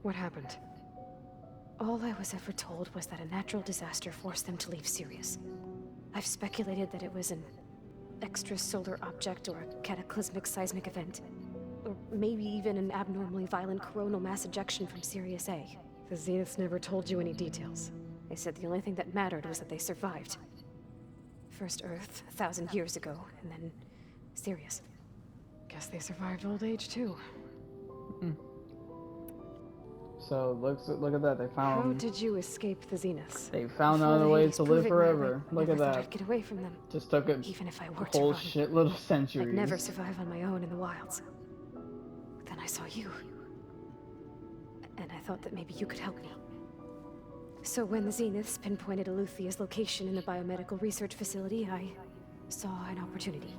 What happened? All I was ever told was that a natural disaster forced them to leave Sirius. I've speculated that it was an extrasolar object or a cataclysmic seismic event. Or maybe even an abnormally violent coronal mass ejection from Sirius A. The Zeniths never told you any details. They said the only thing that mattered was that they survived. First Earth, 1,000 years ago, and then Sirius. Guess they survived old age too. So look at that. They found. How did you escape the Zeniths? They found Before another the way Hades to live proving forever. I Look never at thought that. I'd get away from them. Just took it Even if I a were to whole run, shitload of centuries. I'd never survive on my own in the wilds. But then I saw you. And I thought that maybe you could help me. So when the Zeniths pinpointed Eluthia's location in the biomedical research facility, I saw an opportunity.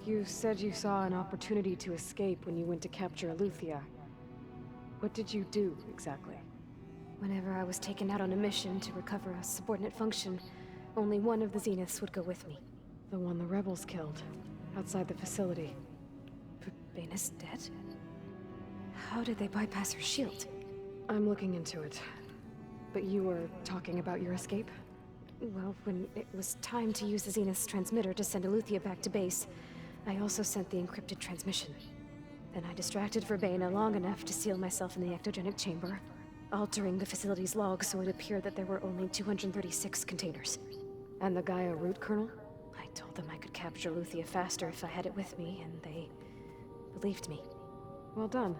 You said you saw an opportunity to escape when you went to capture Eluthia. What did you do, exactly? Whenever I was taken out on a mission to recover a subordinate function, only one of the Zeniths would go with me. The one the rebels killed, outside the facility. Baina's dead? How did they bypass her shield? I'm looking into it. But you were talking about your escape? Well, when it was time to use the Zenith's transmitter to send Eluthia back to base, I also sent the encrypted transmission. Then I distracted Verbena long enough to seal myself in the ectogenic chamber, altering the facility's log so it appeared that there were only 236 containers. And the Gaia root kernel? I told them I could capture Eluthia faster if I had it with me, and they believed me. Well done.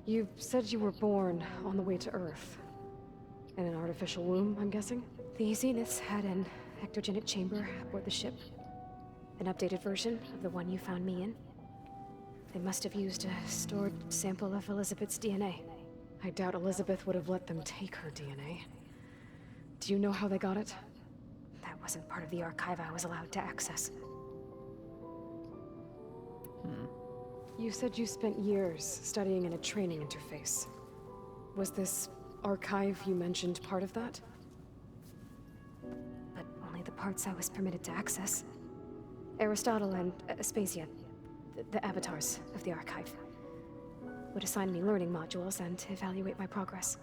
You said you were born on the way to Earth. In an artificial womb, I'm guessing? The Zeniths had an ectogenic chamber aboard the ship. An updated version of the one you found me in. They must have used a stored sample of Elizabeth's DNA. I doubt Elizabeth would have let them take her DNA. Do you know how they got it? That wasn't part of the archive I was allowed to access. You said you spent years studying in a training interface. Was this archive you mentioned part of that? But only the parts I was permitted to access. Aristotle and Aspasia, the avatars of the archive, would assign me learning modules and evaluate my progress.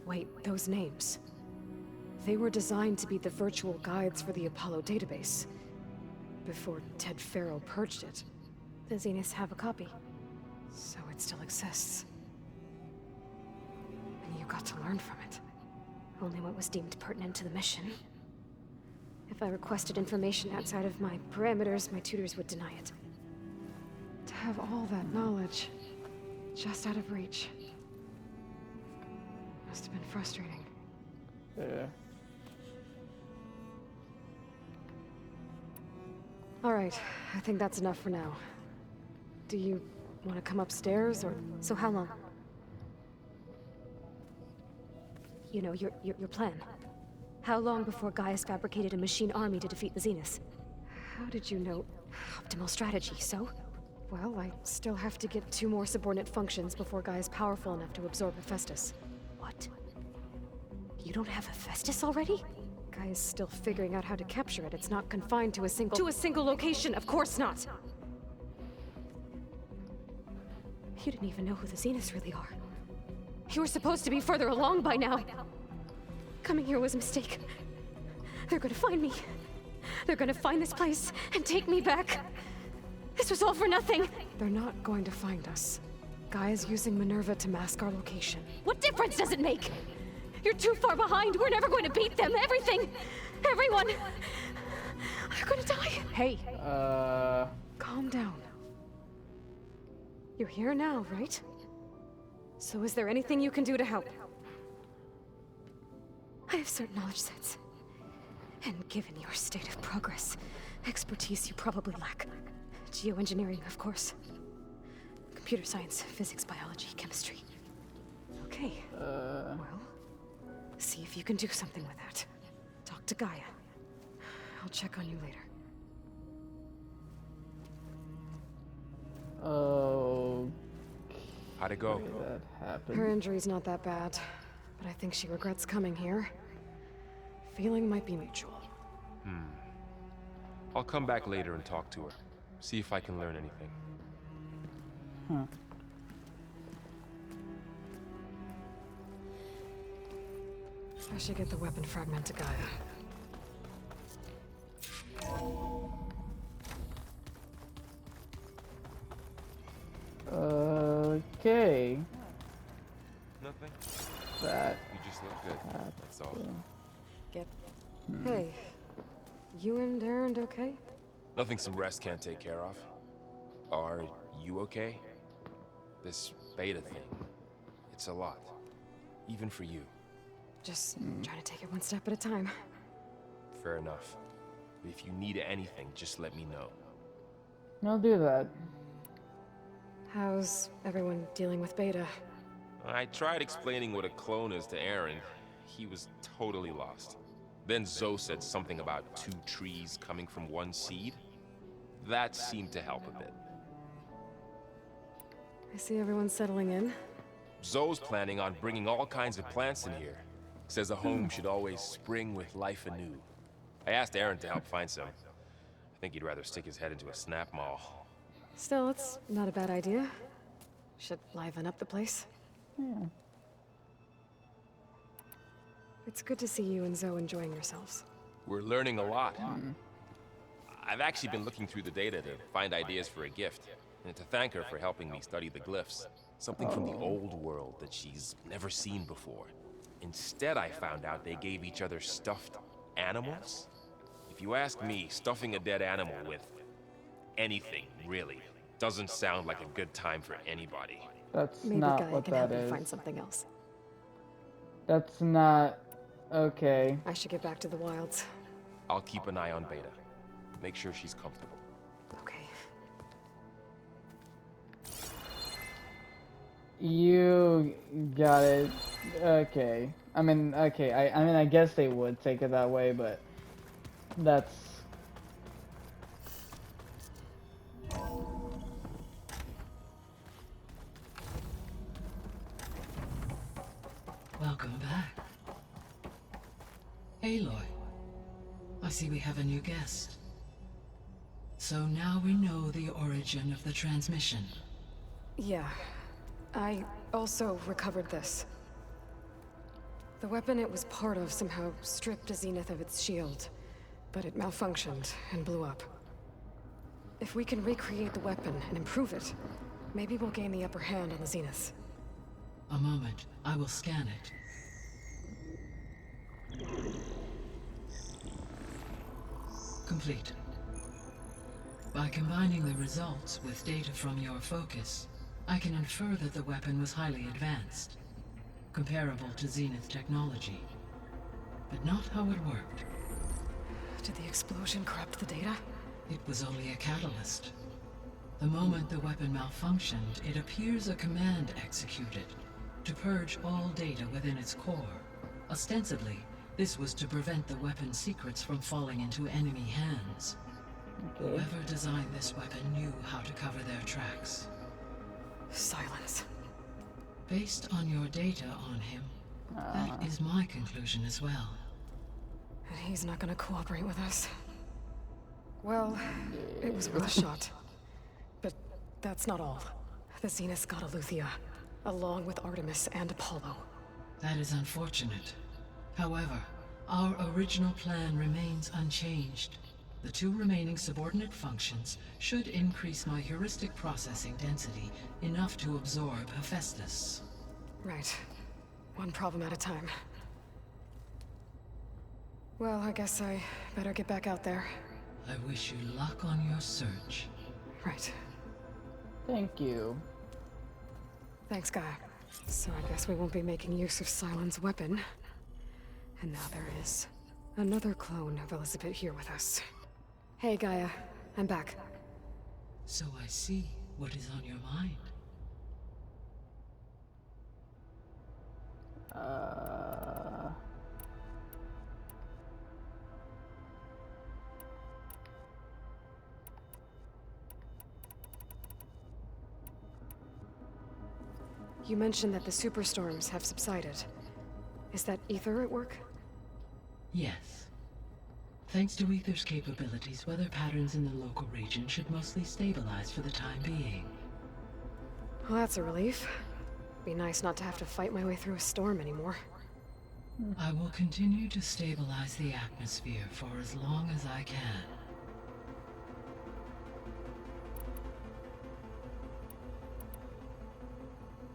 Wait, those names. They were designed to be the virtual guides for the Apollo database. Before Ted Faro purged it. The Zeniths have a copy. So it still exists. And you got to learn from it. Only what was deemed pertinent to the mission. If I requested information outside of my parameters, my tutors would deny it. To have all that knowledge, just out of reach. Must have been frustrating. Yeah. All right, I think that's enough for now. Do you want to come upstairs, or...? So how long? You know, your plan. How long before Gaius fabricated a machine army to defeat the Zeniths? How did you know? Optimal strategy, so? Well, I still have to get 2 more subordinate functions before Gaia's powerful enough to absorb Hephaestus. What? You don't have Hephaestus already? Gaia's still figuring out how to capture it. It's not confined to a single... To a single location, of course not! You didn't even know who the Zeniths really are. You were supposed to be further along by now. Coming here was a mistake. They're gonna find me. They're gonna find this place and take me back. This was all for nothing. They're not going to find us. Gaia's using Minerva to mask our location. What difference does it make? You're too far behind. We're never going to beat them. Everything, everyone, are gonna die. Hey. Calm down. You're here now, right? So is there anything you can do to help? I have certain knowledge sets. And given your state of progress, expertise you probably lack. Geoengineering, of course. Computer science, physics, biology, chemistry. Okay. Well, see if you can do something with that. Talk to Gaia. I'll check on you later. Oh. How'd it go? That happened. Her injury's not that bad, but I think she regrets coming here. Feeling might be mutual. I'll come back later and talk to her. See if I can learn anything. Huh. I should get the weapon fragment to Gaia. Okay. Nothing? That. You just look good. That's all. Get... Hey, you and Aaron okay? Nothing some rest can't take care of. Are you okay? This beta thing, it's a lot. Even for you. Just trying to take it one step at a time. Fair enough. But if you need anything, just let me know. I'll do that. How's everyone dealing with Beta? I tried explaining what a clone is to Aaron. He was totally lost. Then Zoe said something about 2 trees coming from 1 seed. That seemed to help a bit. I see everyone settling in. Zoe's planning on bringing all kinds of plants in here. Says a home should always spring with life anew. I asked Aaron to help find some. I think he'd rather stick his head into a snap mall. Still, it's not a bad idea. Should liven up the place. Yeah. It's good to see you and Zoe enjoying yourselves. We're learning a lot. I've actually been looking through the data to find ideas for a gift, and to thank her for helping me study the glyphs. Something from the old world that she's never seen before. Instead, I found out they gave each other stuffed animals. If you ask me, stuffing a dead animal with anything, really, doesn't sound like a good time for anybody. That's Maybe not Gaia what can that help you is. find something else. That's not okay. I should get back to the wilds. I'll keep an eye on Beta. Make sure she's comfortable. Okay. You got it. Okay. I mean, okay. I mean, I guess they would take it that way, but that's. Welcome back. Aloy, I see we have a new guest. So now we know the origin of the transmission. Yeah. I also recovered this. The weapon it was part of somehow stripped Zenith of its shield, but it malfunctioned and blew up. If we can recreate the weapon and improve it, maybe we'll gain the upper hand on the Zeniths. A moment, I will scan it. Complete. By combining the results with data from your focus, I can infer that the weapon was highly advanced, comparable to Zenith technology, but not how it worked. Did the explosion corrupt the data? It was only a catalyst. The moment the weapon malfunctioned, it appears a command executed to purge all data within its core. Ostensibly, this was to prevent the weapon's secrets from falling into enemy hands. Okay. Whoever designed this weapon knew how to cover their tracks. Silence. Based on your data on him, that is my conclusion as well. And he's not gonna cooperate with us. Well, it was worth a shot. But that's not all. The Zeniths got Aletheia, along with Artemis and Apollo. That is unfortunate. However, our original plan remains unchanged. The 2 remaining subordinate functions should increase my heuristic processing density enough to absorb Hephaestus. Right. One problem at a time. Well, I guess I better get back out there. I wish you luck on your search. Right. Thank you. Thanks, Gaia. So I guess we won't be making use of Cylon's weapon. And now there is another clone of Elizabeth here with us. Hey, Gaia. I'm back. So I see what is on your mind. You mentioned that the superstorms have subsided. Is that ether at work? Yes. Thanks to Aether's capabilities, weather patterns in the local region should mostly stabilize for the time being. Well, that's a relief. Be nice not to have to fight my way through a storm anymore. I will continue to stabilize the atmosphere for as long as I can.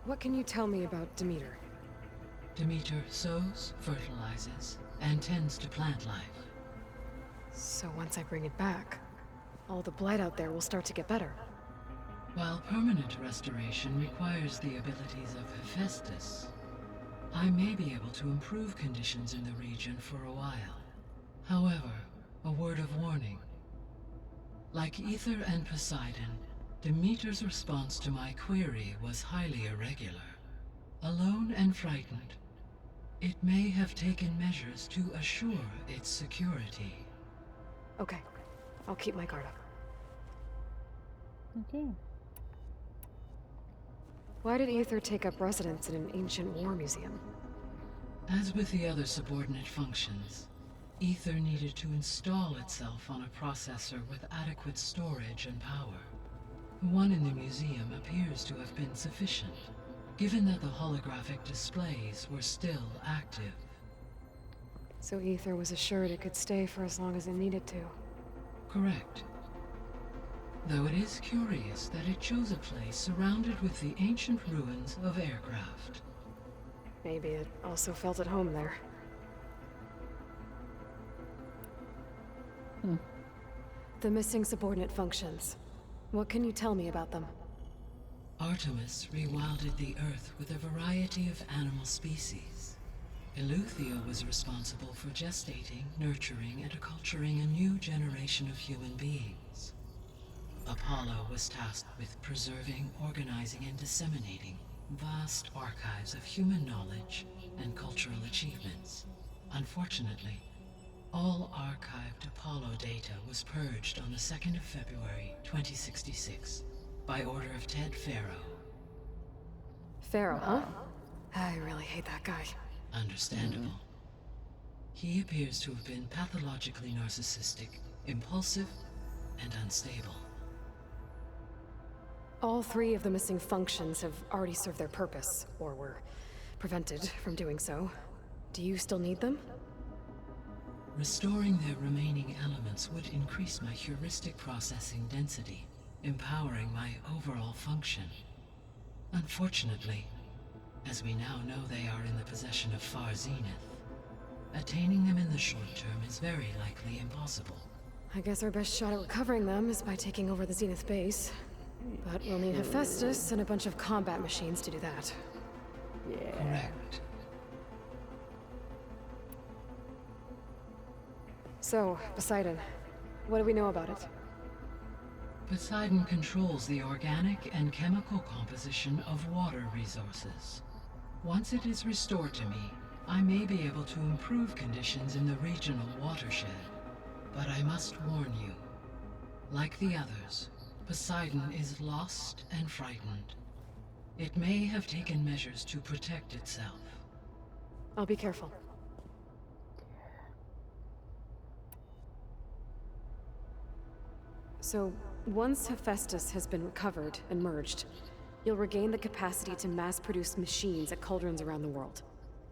What can you tell me about Demeter? Demeter sows, fertilizes, and tends to plant life. So once I bring it back, all the blight out there will start to get better. While permanent restoration requires the abilities of Hephaestus, I may be able to improve conditions in the region for a while. However, a word of warning. Like Aether and Poseidon, Demeter's response to my query was highly irregular. Alone and frightened, it may have taken measures to assure its security. Okay, I'll keep my guard up. Okay. Why did Aether take up residence in an ancient war museum? As with the other subordinate functions, Aether needed to install itself on a processor with adequate storage and power. The one in the museum appears to have been sufficient, given that the holographic displays were still active. So Aether was assured it could stay for as long as it needed to. Correct. Though it is curious that it chose a place surrounded with the ancient ruins of aircraft. Maybe it also felt at home there. The missing subordinate functions. What can you tell me about them? Artemis rewilded the Earth with a variety of animal species. Eleuthia was responsible for gestating, nurturing, and acculturating a new generation of human beings. Apollo was tasked with preserving, organizing, and disseminating vast archives of human knowledge and cultural achievements. Unfortunately, all archived Apollo data was purged on the 2nd of February, 2066, by order of Ted Faro. Pharaoh, huh? I really hate that guy. Understandable. He appears to have been pathologically narcissistic, impulsive, and unstable. All three of the missing functions have already served their purpose, or were prevented from doing so. Do you still need them? Restoring their remaining elements would increase my heuristic processing density, empowering my overall function. Unfortunately, as we now know they are in the possession of Far Zenith, attaining them in the short term is very likely impossible. I guess our best shot at recovering them is by taking over the Zenith base. But we'll need Hephaestus and a bunch of combat machines to do that. Yeah. Correct. So, Poseidon, what do we know about it? Poseidon controls the organic and chemical composition of water resources. Once it is restored to me, I may be able to improve conditions in the regional watershed. But I must warn you, like the others, Poseidon is lost and frightened. It may have taken measures to protect itself. I'll be careful. So, once Hephaestus has been recovered and merged, you'll regain the capacity to mass-produce machines at cauldrons around the world.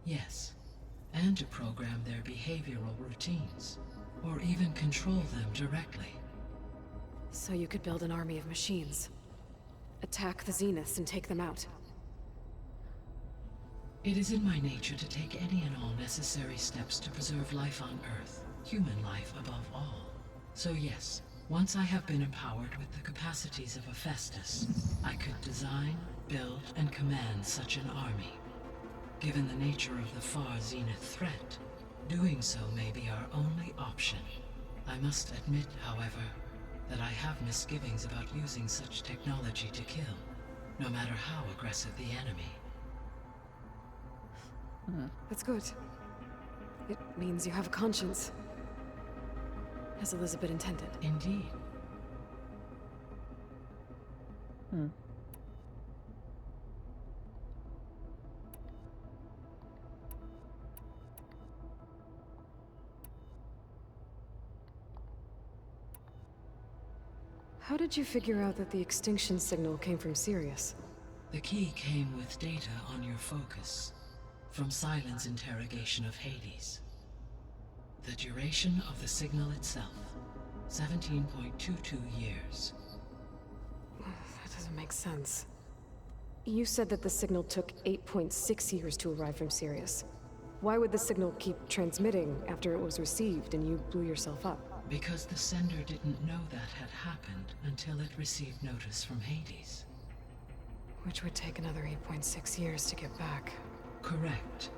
Yes, and to program their behavioral routines, or even control them directly. So you could build an army of machines. Attack the Zeniths and take them out. It is in my nature to take any and all necessary steps to preserve life on Earth, human life above all. So yes, once I have been empowered with the capacities of Hephaestus, I could design, build, and command such an army. Given the nature of the Far Zenith threat, doing so may be our only option. I must admit, however, that I have misgivings about using such technology to kill, no matter how aggressive the enemy. That's good. It means you have a conscience. As Elizabeth intended. Indeed. How did you figure out that the extinction signal came from Sirius? The key came with data on your focus, from Silent's interrogation of Hades. The duration of the signal itself, 17.22 years. That doesn't make sense. You said that the signal took 8.6 years to arrive from Sirius. Why would the signal keep transmitting after it was received and you blew yourself up? Because the sender didn't know that had happened until it received notice from Hades. Which would take another 8.6 years to get back. Correct.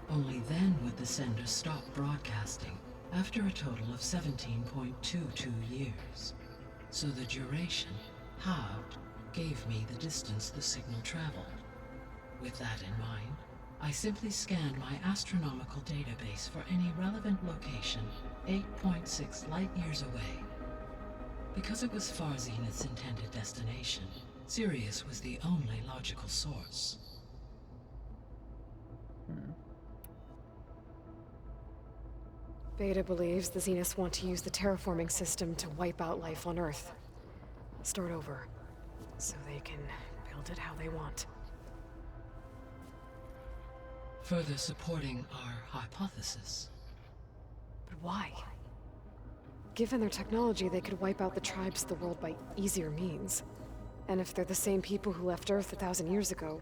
Only then would the sender stop broadcasting, after a total of 17.22 years. So the duration, halved, gave me the distance the signal traveled. With that in mind, I simply scanned my astronomical database for any relevant location 8.6 light-years away. Because it was Far Zenith's intended destination, Sirius was the only logical source. Beta believes the Zeniths want to use the terraforming system to wipe out life on Earth. Start over, so they can build it how they want. Further supporting our hypothesis. But why? Given their technology, they could wipe out the tribes of the world by easier means. And if they're the same people who left Earth 1,000 years ago,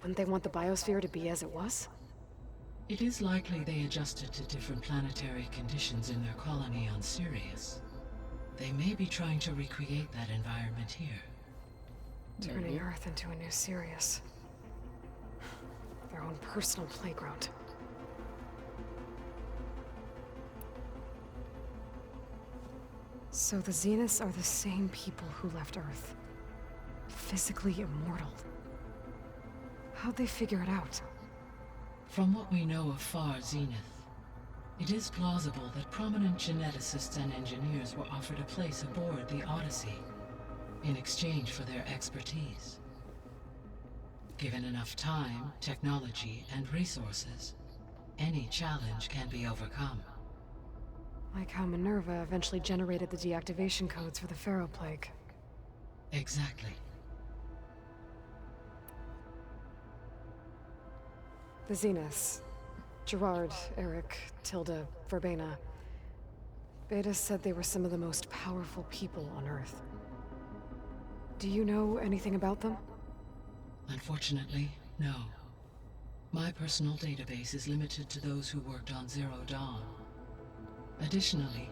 wouldn't they want the biosphere to be as it was? It is likely they adjusted to different planetary conditions in their colony on Sirius. They may be trying to recreate that environment here. Turning Earth into a new Sirius. Their own personal playground. So the Zeniths are the same people who left Earth. Physically immortal. How'd they figure it out? From what we know of Far Zenith, it is plausible that prominent geneticists and engineers were offered a place aboard the Odyssey in exchange for their expertise. Given enough time, technology, and resources, any challenge can be overcome. Like how Minerva eventually generated the deactivation codes for the Pharaoh Plague. Exactly. The Zeniths. Gerard, Eric, Tilda, Verbena. Beta said they were some of the most powerful people on Earth. Do you know anything about them? Unfortunately, no. My personal database is limited to those who worked on Zero Dawn. Additionally,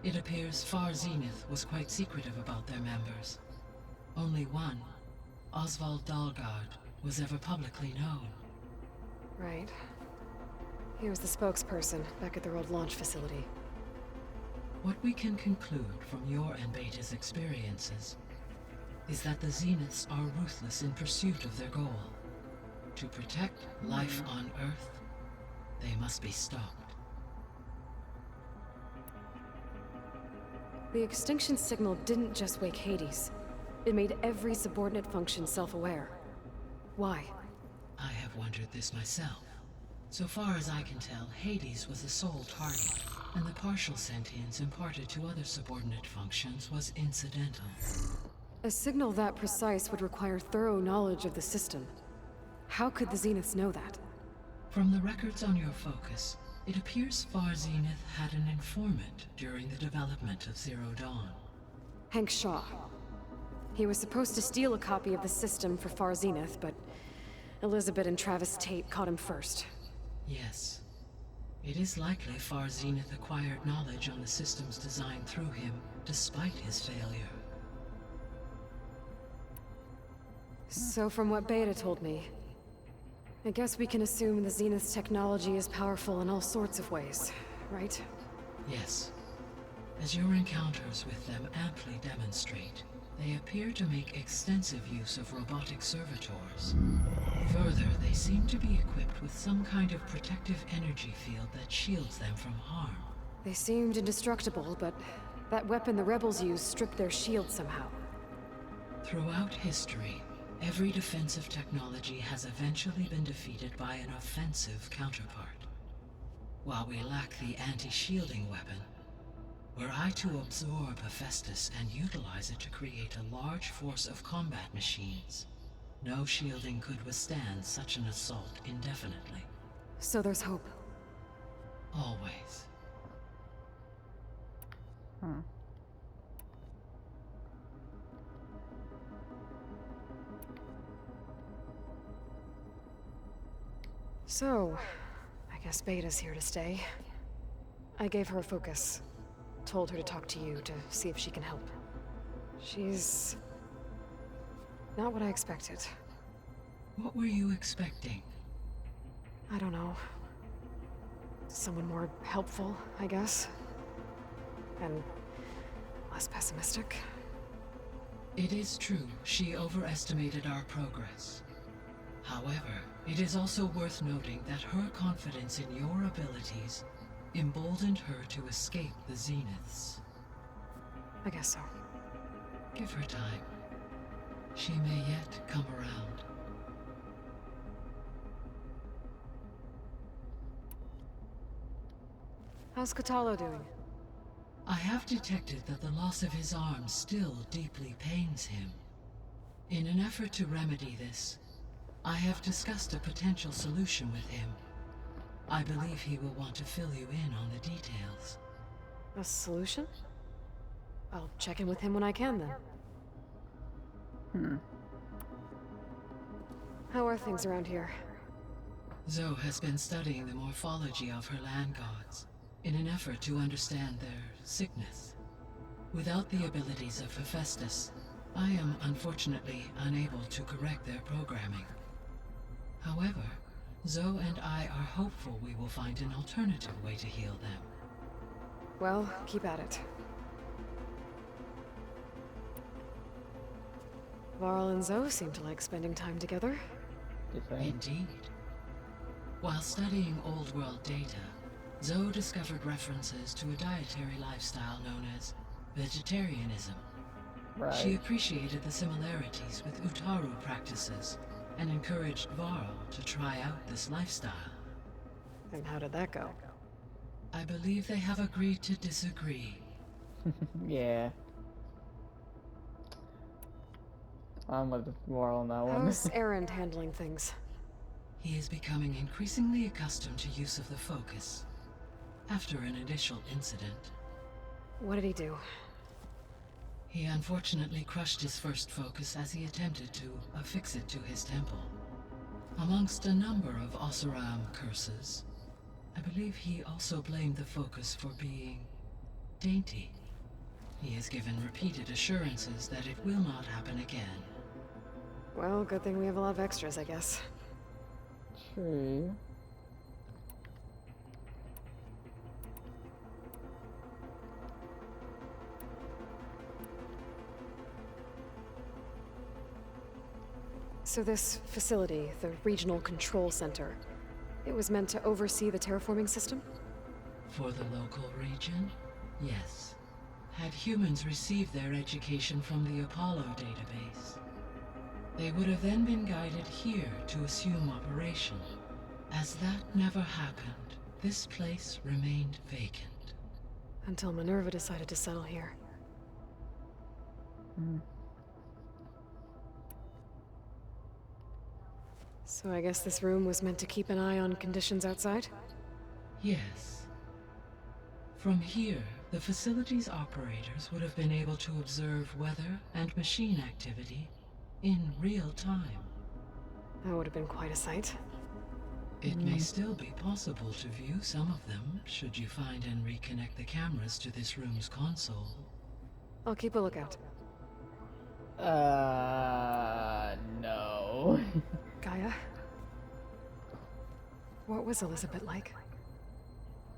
it appears Far Zenith was quite secretive about their members. Only one, Oswald Dahlgard, was ever publicly known. Right. He was the spokesperson back at their old launch facility. What we can conclude from your and Beta's experiences is that the Zeniths are ruthless in pursuit of their goal. To protect life on Earth, they must be stopped. The extinction signal didn't just wake Hades. It made every subordinate function self-aware. Why? I have wondered this myself. So far as I can tell, Hades was the sole target, and the partial sentience imparted to other subordinate functions was incidental. A signal that precise would require thorough knowledge of the system. How could the Zeniths know that? From the records on your focus, it appears Far Zenith had an informant during the development of Zero Dawn. Hank Shaw. He was supposed to steal a copy of the system for Far Zenith, but Elizabeth and Travis Tate caught him first. Yes. It is likely Far Zenith acquired knowledge on the systems designed through him, despite his failure. So from what Beta told me, I guess we can assume the Zenith's technology is powerful in all sorts of ways, right? Yes. As your encounters with them amply demonstrate, they appear to make extensive use of robotic servitors. Further, they seem to be equipped with some kind of protective energy field that shields them from harm. They seemed indestructible, but that weapon the rebels used stripped their shield somehow. Throughout history, every defensive technology has eventually been defeated by an offensive counterpart. While we lack the anti-shielding weapon, Were I to absorb Hephaestus and utilize it to create a large force of combat machines, no shielding could withstand such an assault indefinitely. So there's hope. Always. Hmm. So, I guess Beta's here to stay. I gave her a focus. Told her to talk to you to see if she can help. She's... not what I expected. What were you expecting? I don't know. Someone more helpful, I guess. And less pessimistic. It is true, she overestimated our progress. However, it is also worth noting that her confidence in your abilities emboldened her to escape the Zeniths. I guess so. Give her time. She may yet come around. How's Katalo doing? I have detected that the loss of his arm still deeply pains him. In an effort to remedy this, I have discussed a potential solution with him. I believe he will want to fill you in on the details. A solution? I'll check in with him when I can, then. How are things around here? Zoe has been studying the morphology of her land gods in an effort to understand their sickness. Without the abilities of Hephaestus, I am unfortunately unable to correct their programming. However, Zoe and I are hopeful we will find an alternative way to heal them. Well, keep at it. Varl and Zoe seem to like spending time together. You think? Indeed. While studying old world data, Zoe discovered references to a dietary lifestyle known as vegetarianism. Right. She appreciated the similarities with Utaru practices and encouraged Varl to try out this lifestyle. And how did that go? I believe they have agreed to disagree. Yeah. I'm with Warl on that one. How's Erend handling things? He is becoming increasingly accustomed to use of the focus after an initial incident. What did he do? He unfortunately crushed his first focus as he attempted to affix it to his temple. Amongst a number of Oseram curses, I believe he also blamed the focus for being dainty. He has given repeated assurances that it will not happen again. Well, good thing we have a lot of extras, I guess. True. So this facility, the Regional Control Center, it was meant to oversee the terraforming system? For the local region, yes. Had humans received their education from the Apollo database, they would have then been guided here to assume operation. As that never happened, this place remained vacant. Until Minerva decided to settle here. So I guess this room was meant to keep an eye on conditions outside? Yes. From here, the facility's operators would have been able to observe weather and machine activity in real time. That would have been quite a sight. It may still be possible to view some of them, should you find and reconnect the cameras to this room's console. I'll keep a lookout. No. Gaia? What was Elizabeth like?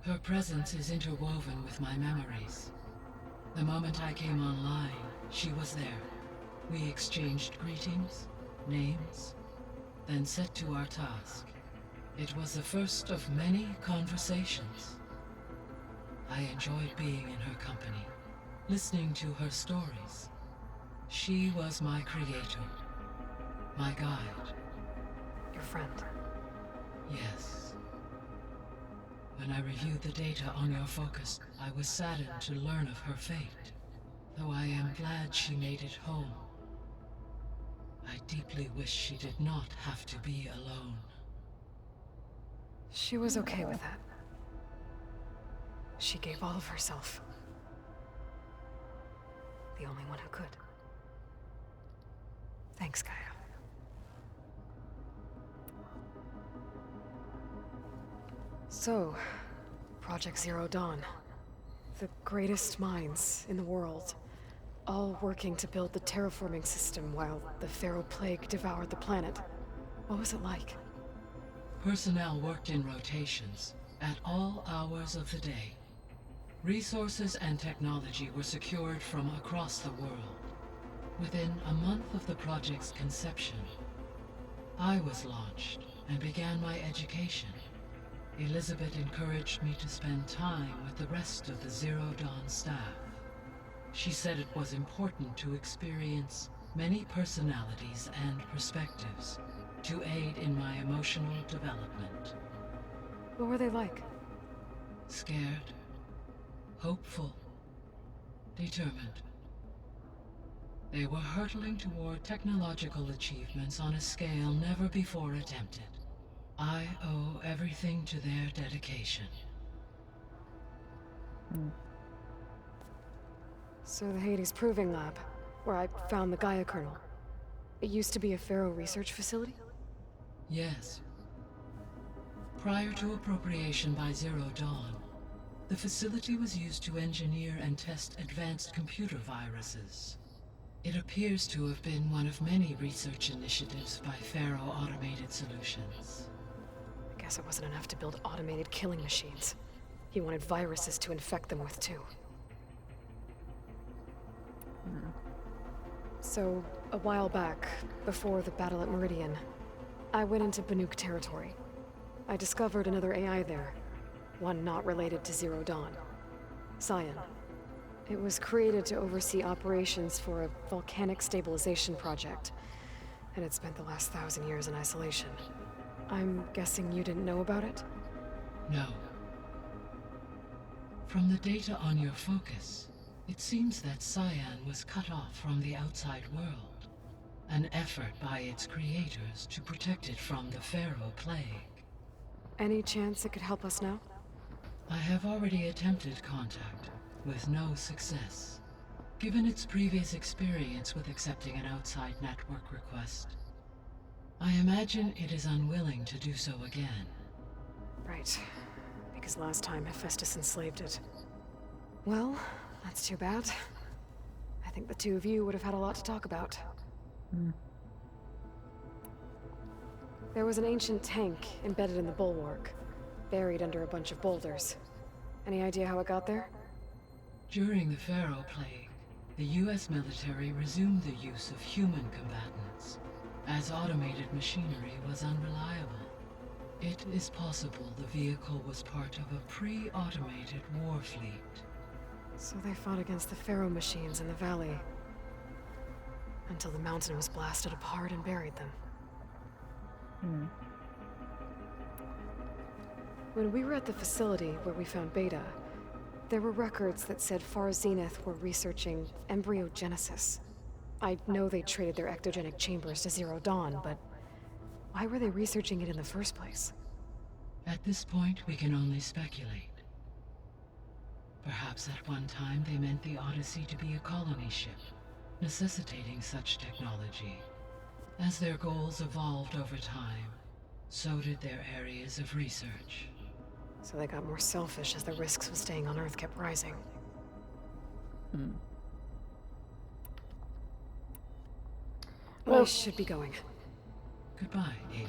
Her presence is interwoven with my memories. The moment I came online, she was there. We exchanged greetings, names, then set to our task. It was the first of many conversations. I enjoyed being in her company, listening to her stories. She was my creator, my guide. Your friend. Yes. When I reviewed the data on your focus, I was saddened to learn of her fate, though I am glad she made it home. I deeply wish she did not have to be alone. She was okay with that. She gave all of herself. The only one who could. Thanks, Gaia. So, Project Zero Dawn. The greatest minds in the world. All working to build the terraforming system while the Pharaoh Plague devoured the planet. What was it like? Personnel worked in rotations, at all hours of the day. Resources and technology were secured from across the world. Within a month of the project's conception, I was launched and began my education. Elizabeth encouraged me to spend time with the rest of the Zero Dawn staff. She said it was important to experience many personalities and perspectives to aid in my emotional development. What were they like? Scared, hopeful, determined. They were hurtling toward technological achievements on a scale never before attempted. I owe everything to their dedication. So the Hades Proving Lab, where I found the Gaia kernel. It used to be a Pharaoh research facility? Yes. Prior to appropriation by Zero Dawn, the facility was used to engineer and test advanced computer viruses. It appears to have been one of many research initiatives by Pharaoh Automated Solutions. I guess it wasn't enough to build automated killing machines. He wanted viruses to infect them with too. So, a while back, before the battle at Meridian, I went into Banuk territory. I discovered another AI there, one not related to Zero Dawn. Cyan. It was created to oversee operations for a volcanic stabilization project, and it spent the last 1,000 years in isolation. I'm guessing you didn't know about it? No. From the data on your focus, it seems that Cyan was cut off from the outside world. An effort by its creators to protect it from the Pharaoh Plague. Any chance it could help us now? I have already attempted contact, with no success. Given its previous experience with accepting an outside network request, I imagine it is unwilling to do so again. Right. Because last time Hephaestus enslaved it. Well, that's too bad. I think the two of you would have had a lot to talk about. There was an ancient tank embedded in the bulwark, buried under a bunch of boulders. Any idea how it got there? During the Pharaoh Plague, the US military resumed the use of human combatants, as automated machinery was unreliable. It is possible the vehicle was part of a pre-automated war fleet. So they fought against the Pharaoh machines in the valley, until the mountain was blasted apart and buried them. When we were at the facility where we found Beta, there were records that said Far Zenith were researching embryogenesis. I know they traded their ectogenic chambers to Zero Dawn, but why were they researching it in the first place? At this point, we can only speculate. Perhaps at one time they meant the Odyssey to be a colony ship, necessitating such technology. As their goals evolved over time, so did their areas of research. So they got more selfish as the risks of staying on Earth kept rising. Well, I should be going. Goodbye, Aloy.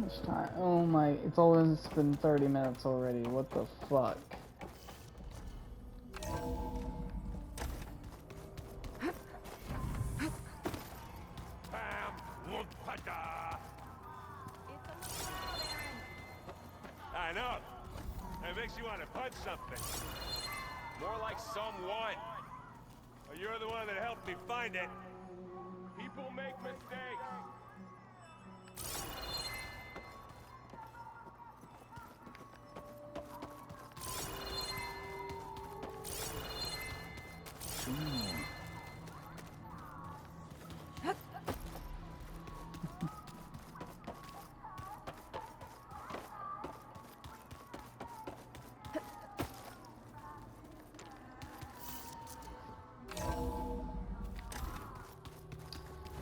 It's time. Oh my, it's almost been 30 minutes already. What the fuck? I know. It makes you want to punch something. More like someone. Well, you're the one that helped me find it. People make mistakes.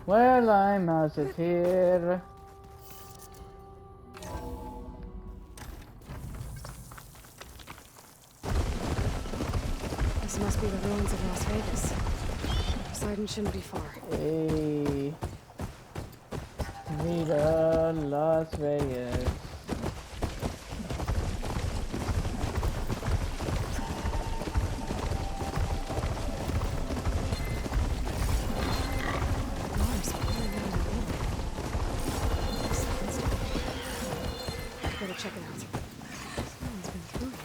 Well, I'm out of here. This must be the ruins of Las Vegas. Poseidon shouldn't be far. Hey. Viva Las Vegas. Mars pouring down the building. Better check it out. Someone's been through here.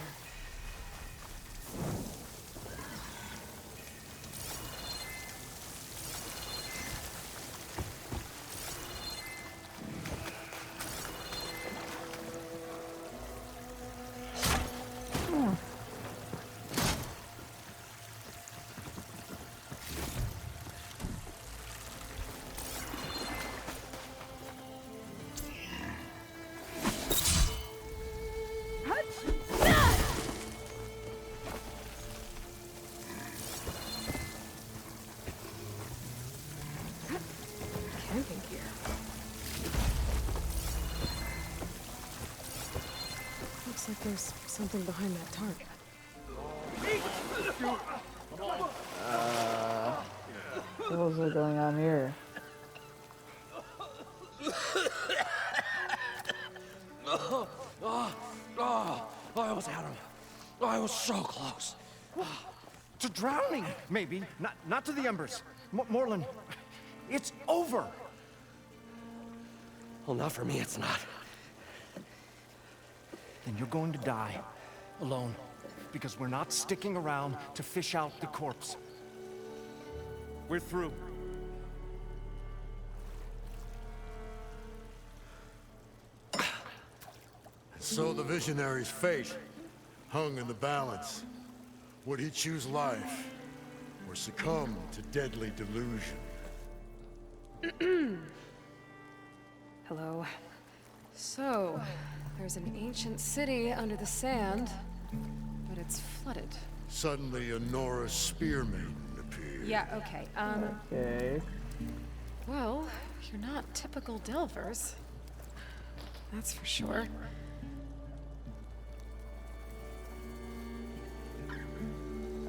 Camping gear. Looks like there's something behind that tarp. What was going on here? I almost had him. I was so close. To drowning, maybe. Not to the embers. Moreland, it's over. Well, not for me, it's not. Then you're going to die. Alone. Because we're not sticking around to fish out the corpse. We're through. So the visionary's fate hung in the balance. Would he choose life or succumb to deadly delusion? Hello. So, there's an ancient city under the sand, but it's flooded. Suddenly, a Norse spear maiden appeared. Yeah, okay. Okay. Well, you're not typical Delvers. That's for sure.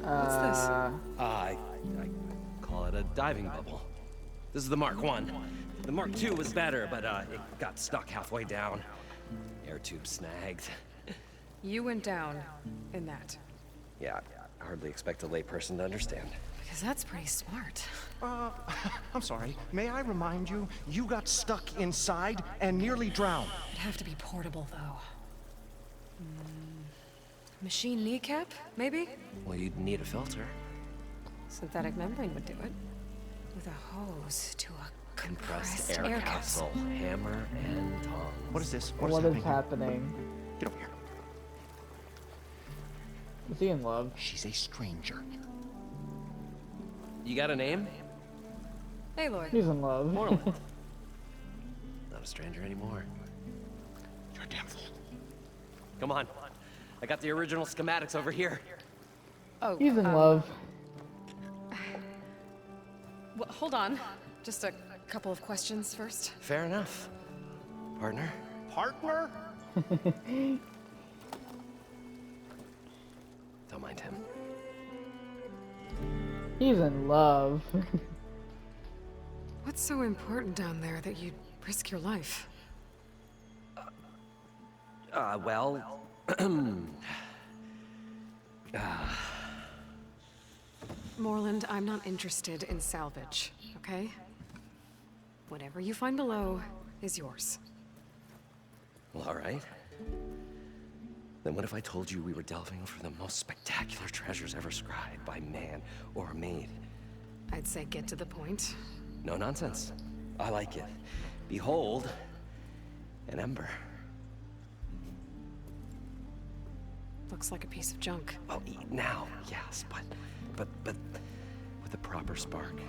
What's this? I call it a diving bubble. This is the Mark 1. The Mark 2 was better, but it got stuck halfway down. Air tube snagged. You went down in that. Yeah, I hardly expect a layperson to understand. Because that's pretty smart. I'm sorry. May I remind you, you got stuck inside and nearly drowned. It'd have to be portable, though. Machine kneecap, maybe? Well, you'd need a filter. Synthetic membrane would do it. With a hose to a Compressed air capsule. Hammer and tongs. What is this? What is happening? Get over here. Is he in love? She's a stranger. You got a name? Aloy. He's in love. Moreland. Not a stranger anymore. You're a damn fool. Come on. I got the original schematics over here. Oh, He's in love. well, hold on. Just a couple of questions first. Fair enough. Partner? Partner? Don't mind him. He's in love. What's so important down there that you'd risk your life? Well... Moreland, I'm not interested in salvage, okay? Whatever you find below is yours. Well, all right. Then what if I told you we were delving for the most spectacular treasures ever scribed by man or maid? I'd say get to the point. No nonsense. I like it. Behold, an ember. Looks like a piece of junk. Well, now, yes, but proper spark.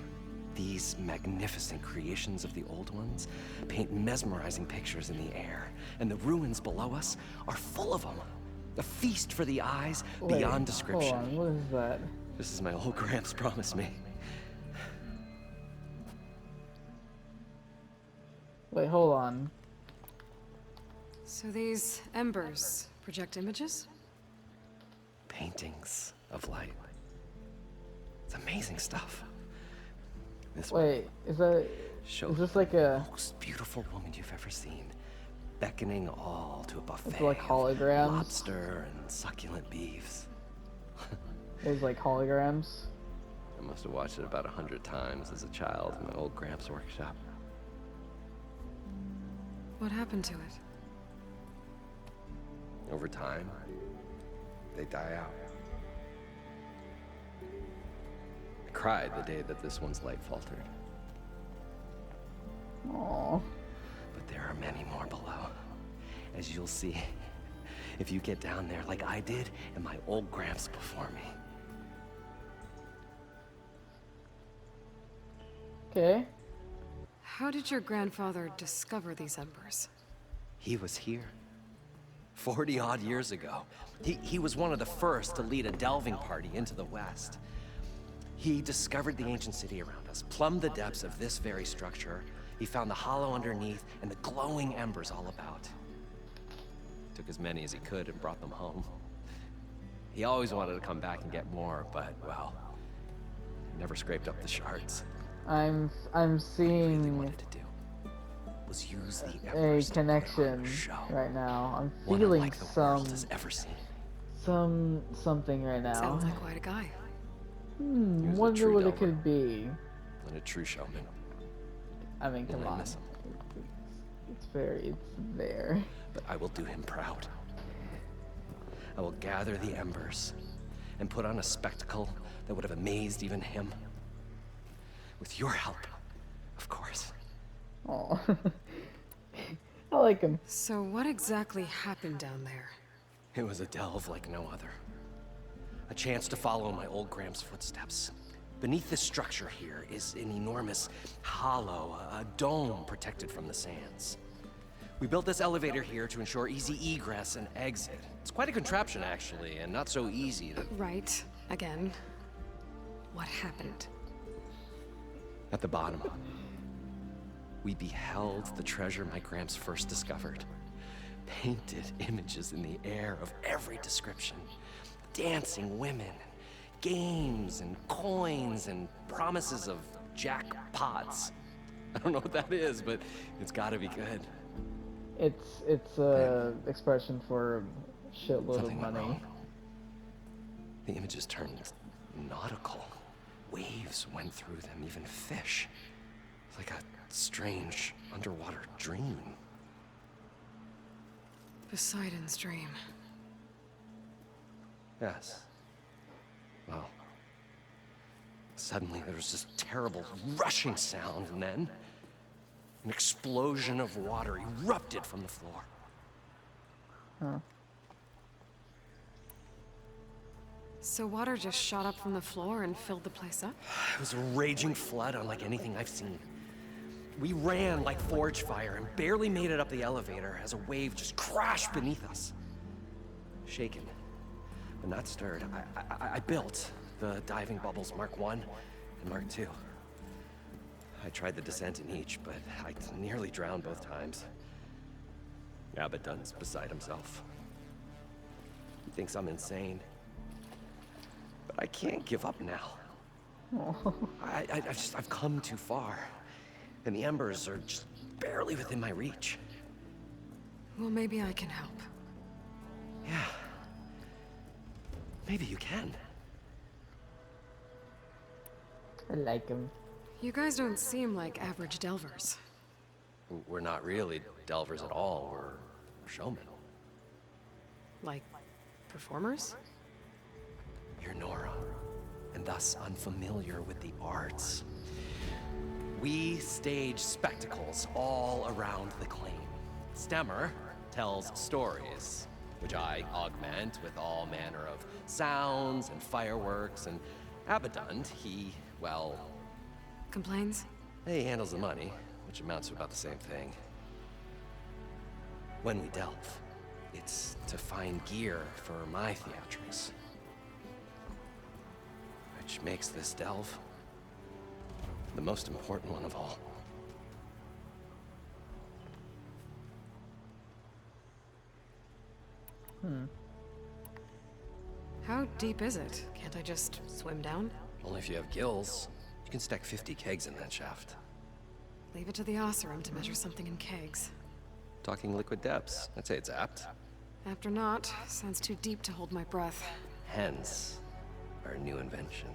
These magnificent creations of the old ones paint mesmerizing pictures in the air, and the ruins below us are full of them. A feast for the eyes beyond description. Hold on, what is that? This is my old Gramps promised me. Wait, hold on. So these embers project images? Paintings of light. It's amazing stuff. This Wait, is this like a... most beautiful woman you've ever seen, beckoning all to a buffet It's like of holograms? lobster and succulent beefs. There's like holograms? I must have watched it about 100 times as a child in my old Gramps workshop. What happened to it? Over time, they die out. I cried the day that this one's light faltered. Aww. But there are many more below, as you'll see if you get down there like I did and my old Gramps before me. Okay. How did your grandfather discover these embers? He was here 40-odd years ago. He was one of the first to lead a delving party into the West. He discovered the ancient city around us, plumbed the depths of this very structure. He found the hollow underneath and the glowing embers all about. Took as many as he could and brought them home. He always wanted to come back and get more, but, well, he never scraped up the shards. I'm What he seeing wanted to do was use the a embers to put on connection a show. right now. I'm One feeling unlike the world has ever seen. something right now. Sounds like quite a guy. He was a Wonder true what it delver. could be. And a true showman. I mean, come And I on. miss him. It's there. But I will do him proud. I will gather the embers and put on a spectacle that would have amazed even him. With your help, of course. Oh, I like him. So what exactly happened down there? It was a delve like no other. A chance to follow my old Gramps' footsteps. Beneath this structure here is an enormous hollow, a dome protected from the sands. We built this elevator here to ensure easy egress and exit. It's quite a contraption, actually, and not so easy to... Right. Again. What happened? At the bottom, we beheld the treasure my Gramps first discovered. Painted images in the air of every description. Dancing women, games and coins and promises of jackpots. I don't know what that is, but it's gotta be good. It's a expression for a shitload of Something went money. wrong. The images turned nautical. Waves went through them, even fish. Like a strange underwater dream. Poseidon's dream. Yes. Well, suddenly there was this terrible rushing sound, and then an explosion of water erupted from the floor. Huh. So water just shot up from the floor and filled the place up? It was a raging flood unlike anything I've seen. We ran like forge fire and barely made it up the elevator as a wave just crashed beneath us. Shaken, but not stirred, I built the diving bubbles Mark I and Mark II. I tried the descent in each, but I nearly drowned both times. Abaddon's beside himself. He thinks I'm insane. But I can't give up now. I've come too far. And the embers are just barely within my reach. Well, maybe I can help. Yeah. Maybe you can. I like him. You guys don't seem like average delvers. We're not really delvers at all. We're showmen. Like, performers? You're Nora, and thus unfamiliar with the arts. We stage spectacles all around the claim. Stemmer tells stories, which I augment with all manner of sounds and fireworks, and Abaddon, he, well, Complains? he handles the money, which amounts to about the same thing. When we delve, it's to find gear for my theatrics. Which makes this delve the most important one of all. How deep is it? Can't I just swim down? Only if you have gills. You can stack 50 kegs in that shaft. Leave it to the Oseram to measure something in kegs. Talking liquid depths, I'd say it's apt. After not, sounds too deep to hold my breath. Hence, our new invention.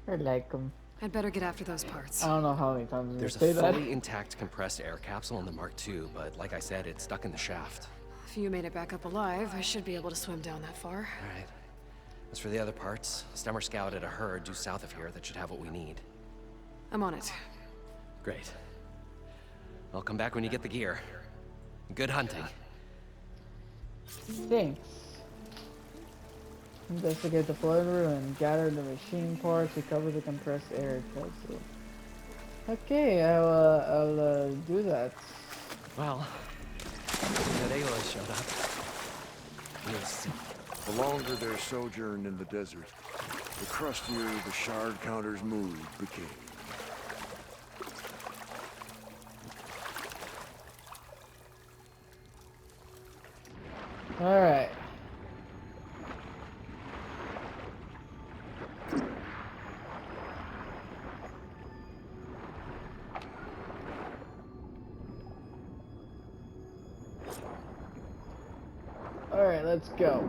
I like them. I'd better get after those parts. I don't know how many times There's you say a that. fully intact compressed air capsule in the Mark II, but like I said, it's stuck in the shaft. If you made it back up alive, I should be able to swim down that far. All right. As for the other parts, Stemmer scouted a herd due south of here that should have what we need. I'm on it. Great. I'll come back when you get the gear. Good hunting. Thanks. Investigate the flood ruin. Gather the machine parts. Recover the compressed air capsule. Okay, I'll do that. Well, that Aloy showed up. We'll see. The longer their sojourn in the desert, the crustier the shard counter's mood became. Alright. Alright, let's go.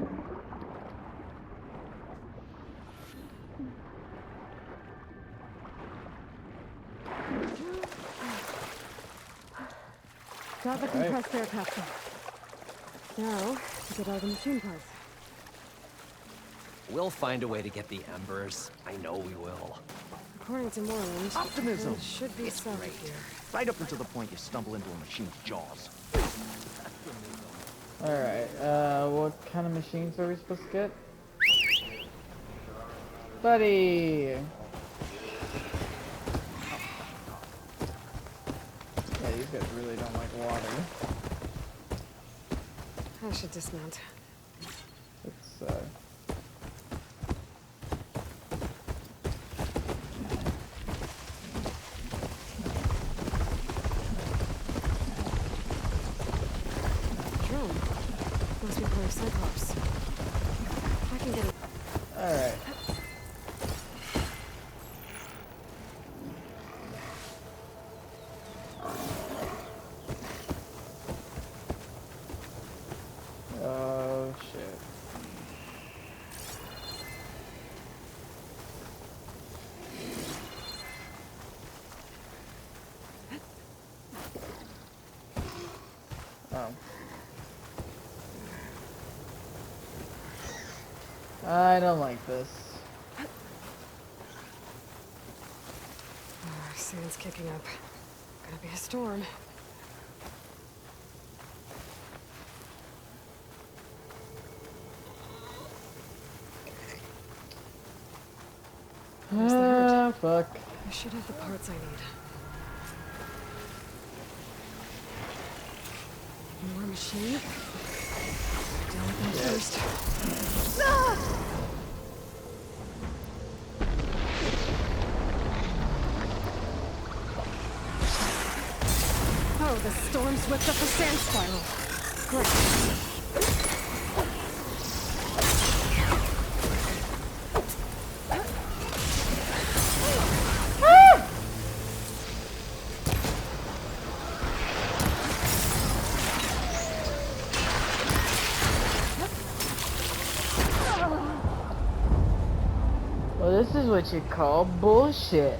Got the compressed air capsule. Now, to get all the machine parts. We'll find a way to get the embers. I know we will. According to Moreland, Optimism. it should be south of here. Right up until the point you stumble into a machine's jaws. Alright, what kind of machines are we supposed to get? Buddy! Yeah, these guys really don't like water. I should dismount. It's, Drone. Must be part of Cyclops. I can get it. alright. Oh, shit. Oh. I don't like this. Oh, sand's kicking up. Gonna be a storm. Where's the herd? Fuck. I should have the parts I need. More machine? Deal with them first. Oh, the storm's whipped up a sand spiral. Great. Well, this is what you call bullshit.